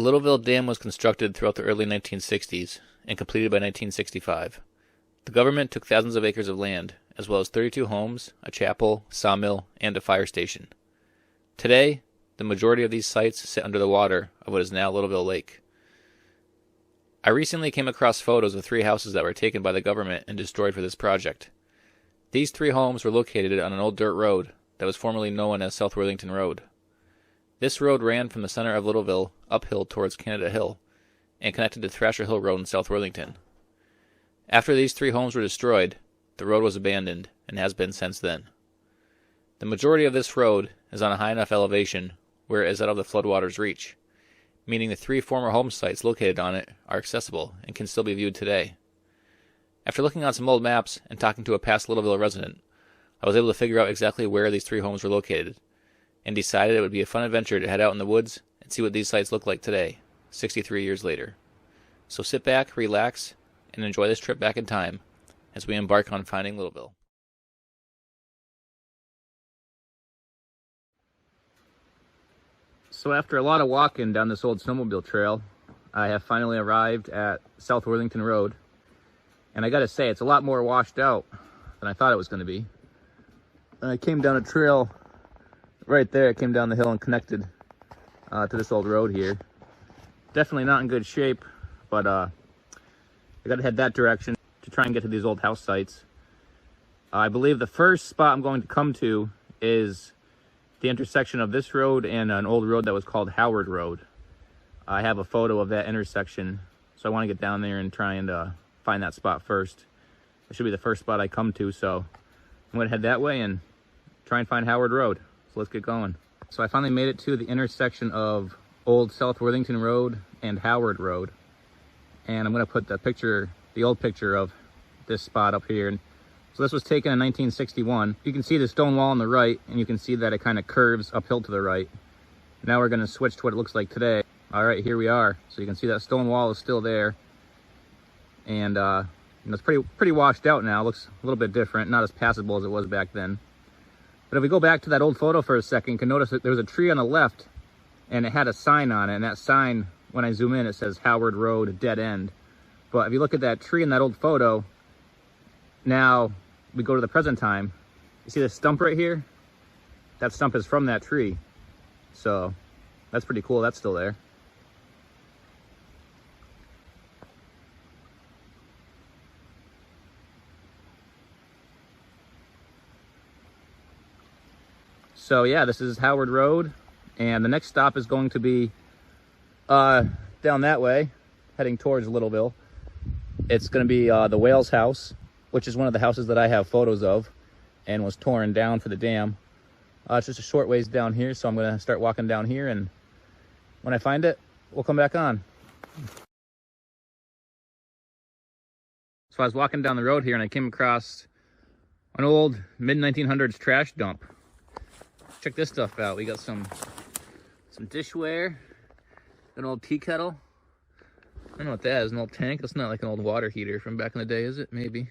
Littleville Dam was constructed throughout the early 1960s and completed by 1965. The government took thousands of acres of land, as well as 32 homes, a chapel, sawmill, and a fire station. Today, the majority of these sites sit under the water of what is now Littleville Lake. I recently came across photos of 3 houses that were taken by the government and destroyed for this project. These 3 homes were located on an old dirt road that was formerly known as South Worthington Road. This road ran from the center of Littleville uphill towards Canada Hill and connected to Thrasher Hill Road in South Worthington. After these 3 homes were destroyed, the road was abandoned and has been since then. The majority of this road is on a high enough elevation where it is out of the floodwater's reach, meaning the 3 former home sites located on it are accessible and can still be viewed today. After looking on some old maps and talking to a past Littleville resident, I was able to figure out exactly where these 3 homes were located, and decided it would be a fun adventure to head out in the woods and see what these sites look like today, 63 years later. So sit back, relax, and enjoy this trip back in time as we embark on finding Littleville. So after a lot of walking down this old snowmobile trail, I have finally arrived at South Worthington Road. And I gotta say, it's a lot more washed out than I thought it was gonna be. And I came down a trail right there. It came down the hill and connected to this old road here. Definitely not in good shape, but I gotta head that direction to try and get to these old house sites. I believe the first spot I'm going to come to is the intersection of this road and an old road that was called Howard Road. I have a photo of that intersection, so I want to get down there and try and find that spot first. It should be the first spot I come to, so I'm going to head that way and try and find Howard Road. So let's get going. So I finally made it to the intersection of Old South Worthington Road and Howard Road. And I'm going to put the old picture of this spot up here. So this was taken in 1961. You can see the stone wall on the right, and you can see that it kind of curves uphill to the right. Now we're going to switch to what it looks like today. All right, here we are. So you can see that stone wall is still there. And it's pretty washed out now. It looks a little bit different, not as passable as it was back then. But if we go back to that old photo for a second, you can notice that there was a tree on the left, and it had a sign on it. And that sign, when I zoom in, it says Howard Road, dead end. But if you look at that tree in that old photo, now we go to the present time. You see this stump right here? That stump is from that tree. So that's pretty cool. That's still there. So yeah, this is Howard Road, and the next stop is going to be down that way, heading towards Littleville. It's going to be the Wales House, which is one of the houses that I have photos of and was torn down for the dam. It's just a short ways down here, so I'm going to start walking down here, and when I find it, we'll come back on. So I was walking down the road here, and I came across an old mid-1900s trash dump. Check this stuff out. We got some dishware, an old tea kettle. I don't know what that is, an old tank. That's not like an old water heater from back in the day, is it? Maybe.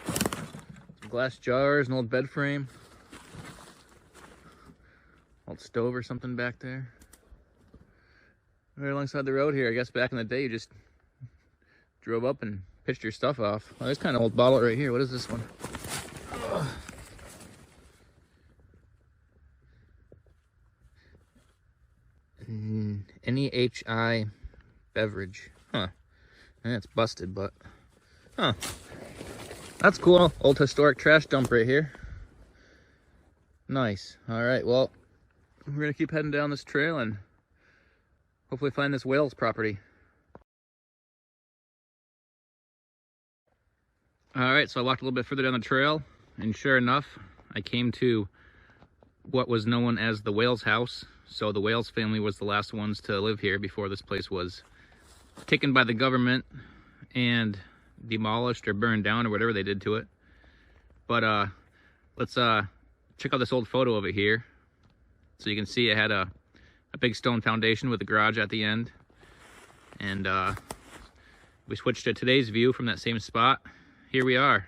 Some glass jars, an old bed frame. Old stove or something back there. Right alongside the road here. I guess back in the day you just drove up and pitched your stuff off. Oh, there's kind of old bottle right here. What is this one? NEHI beverage. Huh. And it's busted, but huh. That's cool. Old historic trash dump right here. Nice. All right, well, we're gonna keep heading down this trail and hopefully find this Wales property. All right, so I walked a little bit further down the trail, and sure enough, I came to what was known as the Wales House. So the Wales family was the last ones to live here before this place was taken by the government and demolished or burned down or whatever they did to it. But let's check out this old photo of it here. So you can see it had a big stone foundation with a garage at the end. And we switched to today's view from that same spot. Here we are.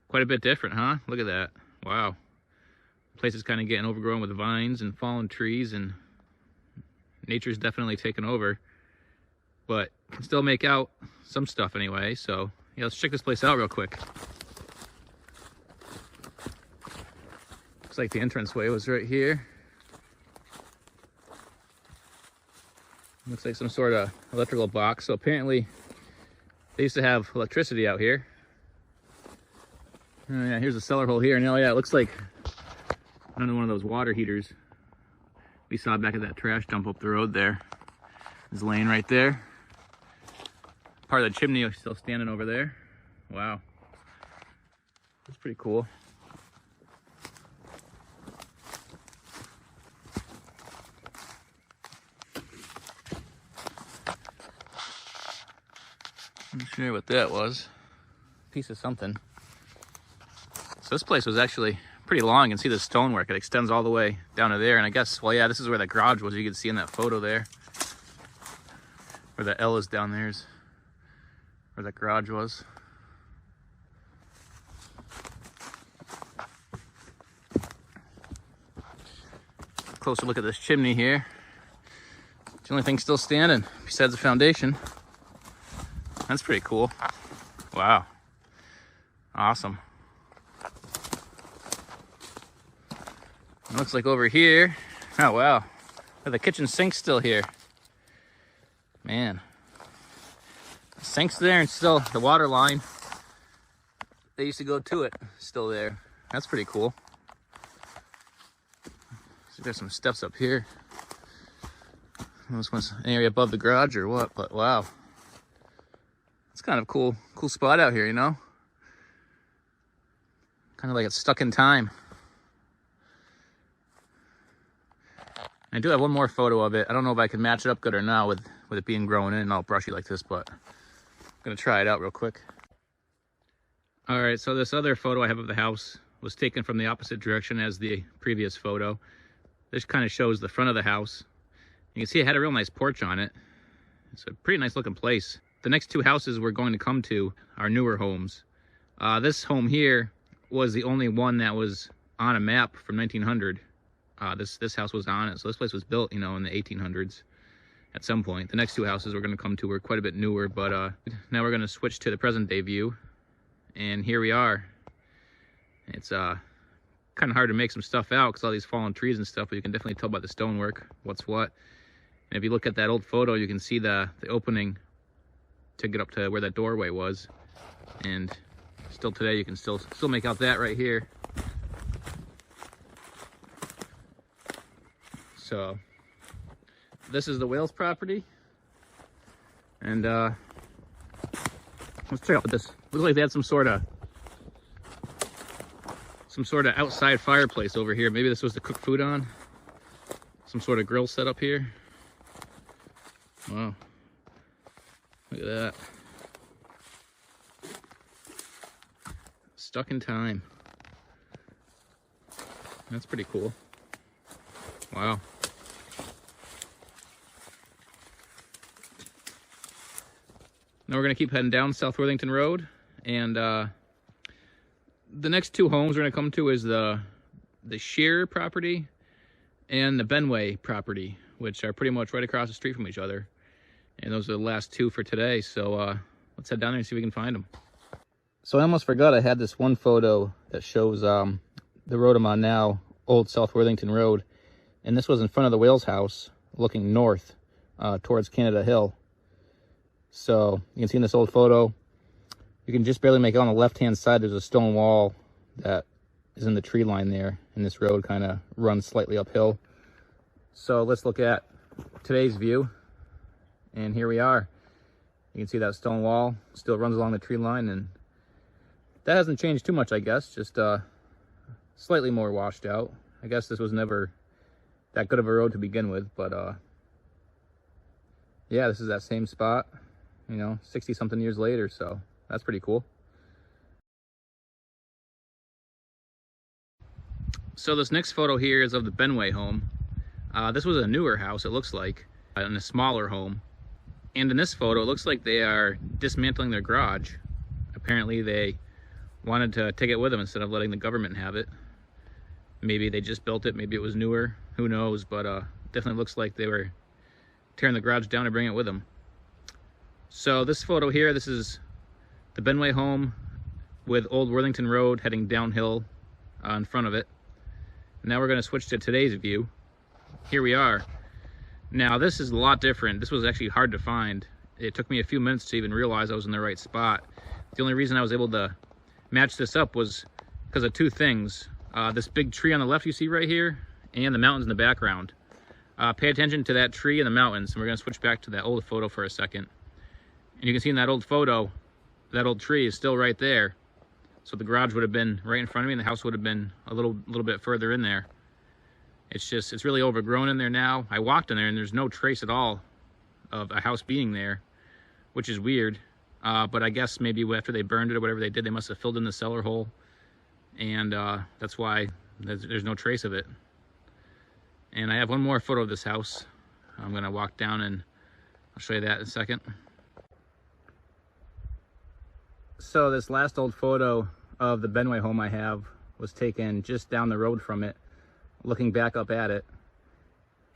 Quite a bit different, huh? Look at that. Wow. The place is kind of getting overgrown with vines and fallen trees, and Nature's definitely taken over, but can still make out some stuff anyway. So yeah, let's check this place out real quick. Looks like the entranceway was right here. Looks like some sort of electrical box. So apparently they used to have electricity out here. Oh yeah, here's a cellar hole here. And oh yeah, it looks like another one of those water heaters we saw back at that trash dump up the road there. Is laying right there. Part of the chimney is still standing over there. Wow. That's pretty cool. I'm not sure what that was. Piece of something. So this place was actually pretty long. You can see the stonework. It extends all the way down to there. And I guess, well, yeah, this is where the garage was. You can see in that photo there. Where the L is down there is where that garage was. Closer look at this chimney here. It's the only thing still standing besides the foundation. That's pretty cool. Wow. Awesome. It looks like over here. Oh, wow. The kitchen sink's still here. Man. The sink's there and still the water line. They used to go to it. Still there. That's pretty cool. So there's some steps up here. This one's an area above the garage or what, but wow. It's kind of cool spot out here, you know? Kind of like it's stuck in time. I do have one more photo of it. I don't know if I can match it up good or not with it being grown in and all brushy like this, but I'm gonna try it out real quick. All right, so this other photo I have of the house was taken from the opposite direction as the previous photo. This kind of shows the front of the house. You can see it had a real nice porch on it. It's a pretty nice looking place. The next two houses we're going to come to are newer homes. This home here was the only one that was on a map from 1900. This house was on it, so this place was built, you know, in the 1800s at some point. The next two houses we're going to come to were quite a bit newer, but now we're going to switch to the present day view, and here we are. It's kind of hard to make some stuff out because all these fallen trees and stuff, but you can definitely tell by the stonework what's what. And if you look at that old photo, you can see the opening to get up to where that doorway was, and still today you can still make out that right here. So this is the Wales property, and let's check out what this looks like. They had some sort of outside fireplace over here. Maybe this was to cook food on. Some sort of grill set up here. Wow. Look at that. Stuck in time. That's pretty cool. Wow. Now we're going to keep heading down South Worthington Road, and the next two homes we're going to come to is the Shear property and the Benway property, which are pretty much right across the street from each other. And those are the last two for today, so let's head down there and see if we can find them. So I almost forgot I had this one photo that shows the road I'm on now, Old South Worthington Road. And this was in front of the Wales house, looking north towards Canada Hill. So you can see in this old photo, you can just barely make it on the left-hand side. There's a stone wall that is in the tree line there, and this road kind of runs slightly uphill. So let's look at today's view. And here we are. You can see that stone wall still runs along the tree line, and that hasn't changed too much, I guess, just slightly more washed out. I guess this was never that good of a road to begin with, but yeah, this is that same spot, you know, 60 something years later, so that's pretty cool. So this next photo here is of the Benway home. This was a newer house, it looks like, and a smaller home. And in this photo, it looks like they are dismantling their garage. Apparently they wanted to take it with them instead of letting the government have it. Maybe they just built it, maybe it was newer, who knows, but definitely looks like they were tearing the garage down and bringing it with them. So this photo here, this is the Benway home with Old Worthington Road heading downhill in front of it. Now we're going to switch to today's view. Here we are. Now this is a lot different. This was actually hard to find. It took me a few minutes to even realize I was in the right spot. The only reason I was able to match this up was because of two things. This big tree on the left you see right here, and the mountains in the background. Pay attention to that tree and the mountains, and we're going to switch back to that old photo for a second. And you can see in that old photo, that old tree is still right there. So the garage would have been right in front of me, and the house would have been a little bit further in there. It's really overgrown in there now. I walked in there and there's no trace at all of a house being there, which is weird. But I guess maybe after they burned it or whatever they did, they must have filled in the cellar hole. And that's why there's no trace of it. And I have one more photo of this house. I'm gonna walk down and I'll show you that in a second. So this last old photo of the Benway home I have was taken just down the road from it, looking back up at it.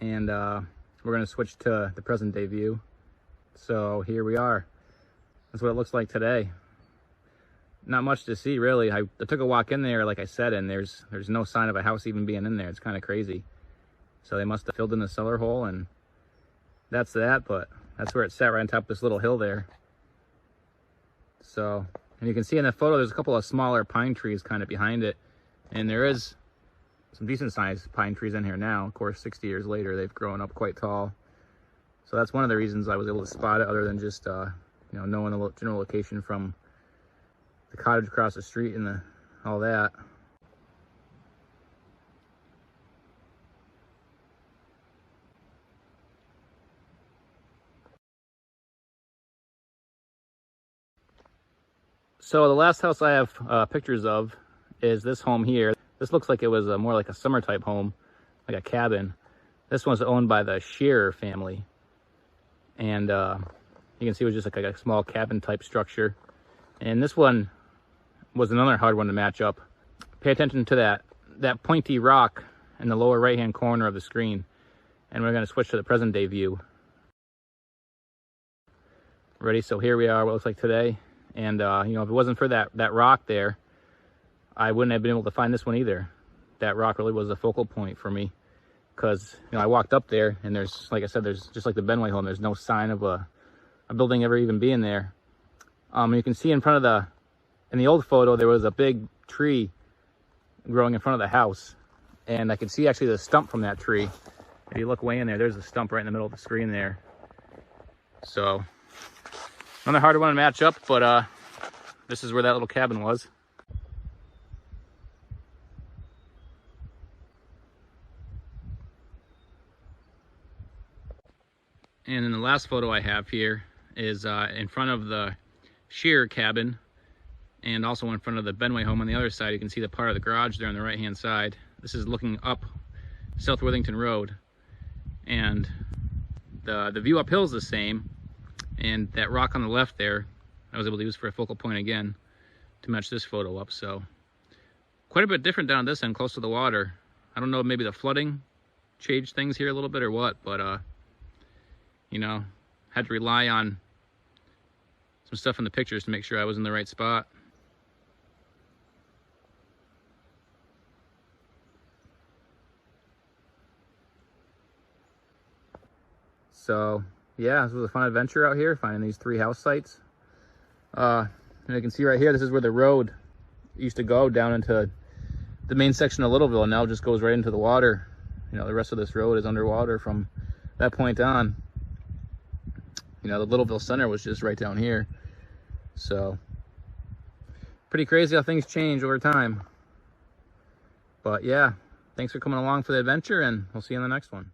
And we're gonna switch to the present day view. So here we are. That's what it looks like today. Not much to see really. I took a walk in there, like I said, and there's no sign of a house even being in there. It's kind of crazy. So they must have filled in the cellar hole, and that's that, but that's where it sat, right on top of this little hill there. So, and you can see in the photo, there's a couple of smaller pine trees kind of behind it. And there is some decent sized pine trees in here now. Of course, 60 years later, they've grown up quite tall. So that's one of the reasons I was able to spot it, other than just, you know, knowing the general location from the cottage across the street and all that. So the last house I have pictures of is this home here. This looks like it was more like a summer type home, like a cabin. This one's owned by the Shear family. And you can see it was just like a small cabin type structure. And this one was another hard one to match up. Pay attention to that pointy rock in the lower right hand corner of the screen. And we're going to switch to the present day view. Ready? So here we are, what it looks like today. And you know, if it wasn't for that rock there, I wouldn't have been able to find this one either. That rock really was the focal point for me, because you know, I walked up there and there's, like I said, there's just like the Benway home, there's no sign of a building ever even being there. You can see in front of in the old photo, there was a big tree growing in front of the house, and I could see actually the stump from that tree. If you look way in there, there's a stump right in the middle of the screen there. So another harder one to match up, but this is where that little cabin was. And then the last photo I have here is in front of the Shear Cabin, and also in front of the Benway home on the other side. You can see the part of the garage there on the right hand side. This is looking up South Worthington Road, and the view uphill is the same. And that rock on the left there, I was able to use for a focal point again to match this photo up. So quite a bit different down this end, close to the water. I don't know, maybe the flooding changed things here a little bit or what, but you know, had to rely on some stuff in the pictures to make sure I was in the right spot. So yeah, this was a fun adventure out here, finding these 3 house sites. And you can see right here, this is where the road used to go down into the main section of Littleville, and now it just goes right into the water. You know, the rest of this road is underwater from that point on. You know, the Littleville center was just right down here. So pretty crazy how things change over time. But yeah, thanks for coming along for the adventure, and we'll see you in the next one.